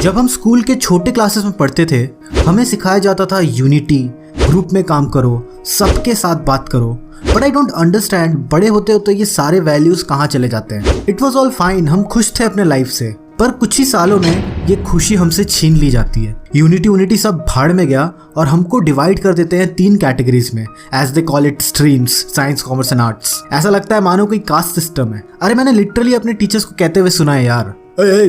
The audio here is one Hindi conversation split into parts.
जब हम स्कूल के छोटे क्लासेस में पढ़ते थे हमें सिखाया जाता था यूनिटी, ग्रुप में काम करो, सबके साथ बात करो। बट आई डोंट अंडरस्टैंड बड़े होते होते ये सारे वैल्यूज कहाँ चले जाते हैं। इट वॉज ऑल फाइन, हम खुश थे अपने लाइफ से, पर कुछ ही सालों में ये खुशी हमसे छीन ली जाती है। यूनिटी सब भाड़ में गया और हमको डिवाइड कर देते हैं 3 कैटेगरीज में, as they call it streams, science, commerce and arts. ऐसा लगता है मानो कोई कास्ट सिस्टम है। अरे मैंने लिटरली अपने टीचर्स को कहते हुए सुना है, यार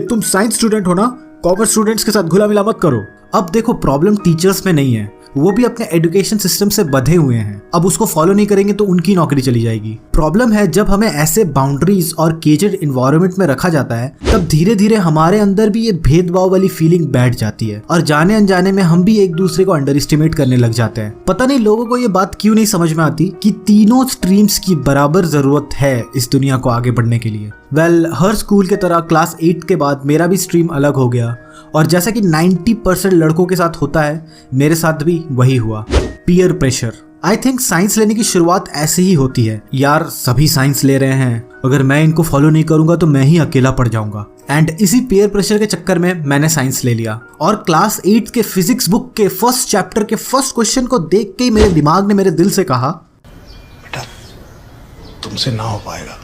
तुम साइंस स्टूडेंट हो ना, कॉमर्स स्टूडेंट्स के साथ घुला मिला मत करो। अब देखो प्रॉब्लम टीचर्स में नहीं है, वो भी अपने एजुकेशन सिस्टम से बंधे हुए हैं। अब उसको फॉलो नहीं करेंगे तो उनकी नौकरी चली जाएगी। प्रॉब्लम है जब हमें ऐसे बाउंड्रीज और केजेड इन्वायरमेंट में रखा जाता है तब धीरे धीरे हमारे अंदर भी ये भेदभाव वाली फीलिंग बैठ जाती है और जाने अनजाने में हम भी एक दूसरे को अंडर एस्टिमेट करने लग जाते हैं। पता नहीं लोगों को ये बात क्यों नहीं समझ में आती कि तीनों स्ट्रीम्स की बराबर जरूरत है इस दुनिया को आगे बढ़ने के लिए। हर स्कूल के तरह क्लास 8 के बाद मेरा भी स्ट्रीम अलग हो गया और जैसा कि 90% लड़कों के साथ होता है मेरे साथ भी वही हुआ, peer pressure. I think science लेने की शुरुआत ऐसे ही होती है, यार सभी साइंस ले रहे हैं, अगर मैं इनको फॉलो नहीं करूंगा तो मैं ही अकेला पड़ जाऊंगा। एंड इसी पीयर प्रेशर के चक्कर में मैंने साइंस ले लिया और क्लास 8 के फिजिक्स बुक के फर्स्ट चैप्टर के फर्स्ट क्वेश्चन को देख के ही मेरे दिमाग ने मेरे दिल से कहा, बेटा तुमसे ना हो पाएगा,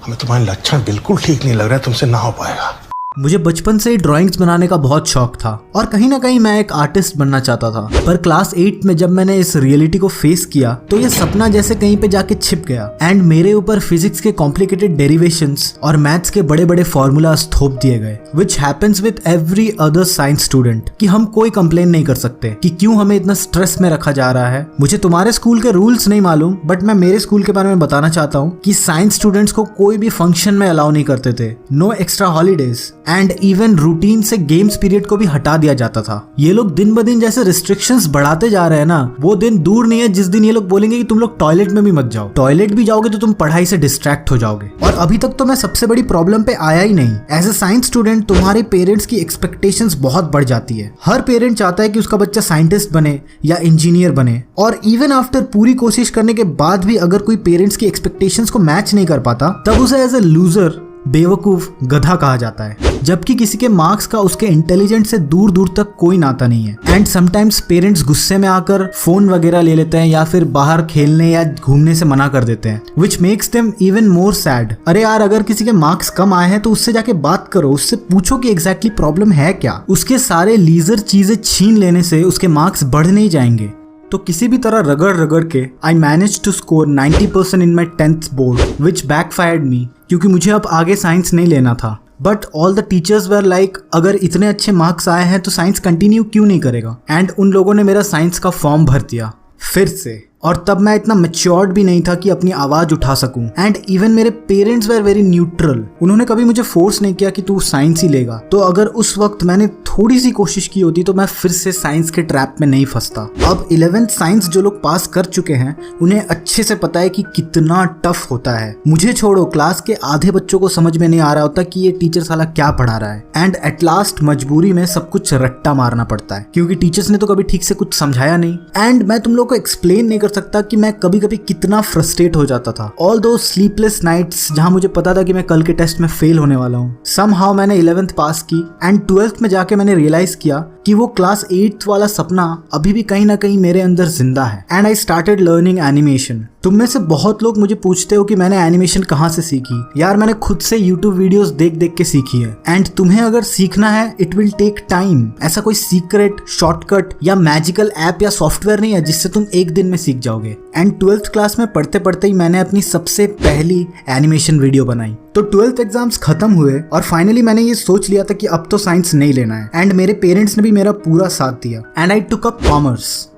हमें तुम्हारे लक्षण बिल्कुल ठीक नहीं लग रहा है, तुमसे ना हो पाएगा। मुझे बचपन से ही ड्राइंग्स बनाने का बहुत शौक था और कहीं ना कहीं मैं एक आर्टिस्ट बनना चाहता था। पर क्लास 8 में जब मैंने इस रियलिटी को फेस किया तो ये सपना जैसे कहीं पे जाके छिप गया एंड मेरे ऊपर फिजिक्स के कॉम्प्लिकेटेड डेरिवेशंस और मैथ्स के बड़े बड़े फॉर्मूलाज थोप दिए गए, which happens with every other science student. कि हम कोई कंप्लेन नहीं कर सकते कि क्यों हमें इतना स्ट्रेस में रखा जा रहा है। मुझे तुम्हारे स्कूल के रूल्स नहीं मालूम, बट मैं मेरे स्कूल के बारे में बताना चाहता हूँ कि साइंस स्टूडेंट्स को कोई भी फंक्शन में अलाउ नहीं करते थे, no extra holidays and even routine से गेम्स पीरियड को भी हटा दिया जाता था। ये लोग दिन ब दिन जैसे रिस्ट्रिक्शंस बढ़ाते जा रहे हैं ना, वो दिन दूर नहीं है जिस दिन ये लोग बोलेंगे कि तुम लोग टॉयलेट में भी मत जाओ। टॉयलेट भी जाओगे तो तुम पढ़ाई से डिस्ट्रैक्ट हो जाओगे। और अभी तक तो मैं सबसे बड़ी प्रॉब्लम पे आया ही नहीं। एज ए साइंस स्टूडेंट तुम्हारे पेरेंट्स की एक्सपेक्टेशंस बहुत बढ़ जाती है। हर पेरेंट चाहता है कि उसका बच्चा साइंटिस्ट बने या इंजीनियर बने, और इवन आफ्टर पूरी कोशिश करने के बाद भी अगर कोई पेरेंट्स की एक्सपेक्टेशंस को मैच नहीं कर पाता तब उसे एज ए लूजर, बेवकूफ, गधा कहा जाता है। जबकि किसी के मार्क्स का उसके इंटेलिजेंट से दूर दूर तक कोई नाता नहीं है। एंड समटाइम्स पेरेंट्स गुस्से में आकर फोन वगैरह ले लेते हैं या फिर बाहर खेलने या घूमने से मना कर देते हैं, which makes them even more sad. अरे यार अगर किसी के मार्क्स कम आए हैं तो उससे जाके बात करो, उससे पूछो कि एग्जैक्टली प्रॉब्लम है क्या। उसके सारे लीजर चीजें छीन लेने से उसके मार्क्स बढ़ नहीं जाएंगे। तो किसी भी तरह रगड़ रगड़ के I manage to score 90% in my 10th board, which backfired me, क्योंकि मुझे अब आगे साइंस नहीं लेना था। But all the teachers were like, अगर इतने अच्छे मार्क्स आए हैं तो साइंस कंटिन्यू क्यों नहीं करेगा। एंड उन लोगों ने मेरा साइंस का फॉर्म भर दिया फिर से। और तब मैं इतना मैच्योर्ड भी नहीं था कि अपनी आवाज उठा सकूं। एंड इवन मेरे पेरेंट्स वर वेरी न्यूट्रल, उन्होंने कभी मुझे फोर्स नहीं किया कि तू साइंस ही लेगा। तो अगर उस वक्त मैंने थोड़ी सी कोशिश की होती तो मैं फिर से साइंस के ट्रैप में नहीं फंसता। अब 11th साइंस जो लोग पास कर चुके हैं उन्हें अच्छे से पता है कि कितना टफ होता है। मुझे छोड़ो, क्लास के आधे बच्चों को समझ में नहीं आ रहा होता कि ये टीचर साला क्या पढ़ा रहा है। एंड एट लास्ट मजबूरी में सब कुछ रट्टा मारना पड़ता है क्योंकि टीचर्स ने तो कभी ठीक से कुछ समझाया नहीं। एंड मैं तुम लोग को एक्सप्लेन नहीं कर सकता कि मैं कभी कभी कितना फ्रस्ट्रेट हो जाता था। ऑल दो स्लीपलेस नाइट्स जहां मुझे पता था कि मैं कल के टेस्ट में फेल होने वाला हूँ। समहाउ मैंने 11th पास की एंड 12th में जाके मैंने रियलाइज किया कि वो क्लास 8th वाला सपना अभी भी कहीं ना कहीं मेरे अंदर जिंदा है। And I started learning animation. तुम में से बहुत लोग मुझे पूछते हो कि मैंने एनिमेशन कहाँ से सीखी। यार मैंने खुद से YouTube वीडियोस देख देख के सीखी है। एंड तुम्हें अगर सीखना है इट विल टेक टाइम। ऐसा कोई सीक्रेट, शॉर्टकट या मैजिकल ऐप या सॉफ्टवेयर नहीं है जिससे तुम एक दिन में सीख जाओगे। एंड 12th क्लास में पढ़ते पढ़ते ही मैंने अपनी सबसे पहली एनिमेशन वीडियो बनाई। तो 12th एग्जाम्स खत्म हुए और फाइनली मैंने ये सोच लिया था कि अब तो साइंस नहीं लेना है। एंड मेरे पेरेंट्स ने भी मेरा पूरा साथ दिया and I took up commerce.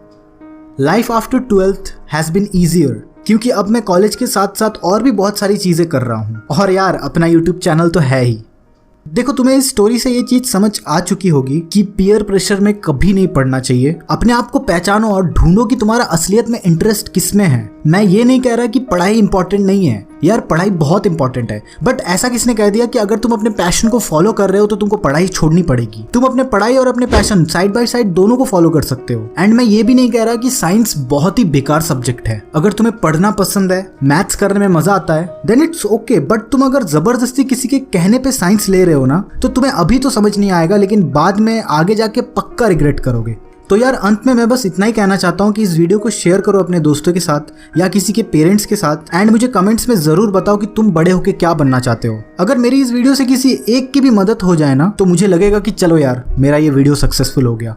Life after 12th has been easier क्योंकि अब मैं कॉलेज के साथ साथ और भी बहुत सारी चीजें कर रहा हूँ। और यार अपना YouTube चैनल तो है ही। देखो तुम्हें इस स्टोरी से ये चीज समझ आ चुकी होगी कि पीयर प्रेशर में कभी नहीं पड़ना चाहिए। अपने आप को पहचानो और ढूंढो कि तुम्हारा असलियत में इंटरेस्ट किस में है। मैं ये नहीं कह रहा कि पढ़ाई इंपॉर्टेंट नहीं है, यार पढ़ाई बहुत इंपॉर्टेंट है, बट ऐसा किसने कह दिया कि अगर तुम अपने पैशन को फॉलो कर रहे हो तो तुमको पढ़ाई छोड़नी पड़ेगी। तुम अपने पढ़ाई और अपने पैशन साइड बाय साइड दोनों को फॉलो कर सकते हो। एंड मैं ये भी नहीं कह रहा कि साइंस बहुत ही बेकार सब्जेक्ट है। अगर तुम्हें पढ़ना पसंद है, मैथ्स करने में मजा आता है, देन इट्स ओके। बट तुम अगर जबरदस्ती किसी के कहने पे साइंस ले रहे हो ना, तो तुम्हें अभी तो समझ नहीं आएगा, लेकिन बाद में आगे जाके पक्का रिग्रेट करोगे। तो यार अंत में मैं बस इतना ही कहना चाहता हूँ कि इस वीडियो को शेयर करो अपने दोस्तों के साथ या किसी के पेरेंट्स के साथ, एंड मुझे कमेंट्स में जरूर बताओ कि तुम बड़े होके क्या बनना चाहते हो। अगर मेरी इस वीडियो से किसी एक की भी मदद हो जाए ना, तो मुझे लगेगा कि चलो यार मेरा ये वीडियो सक्सेसफुल हो गया।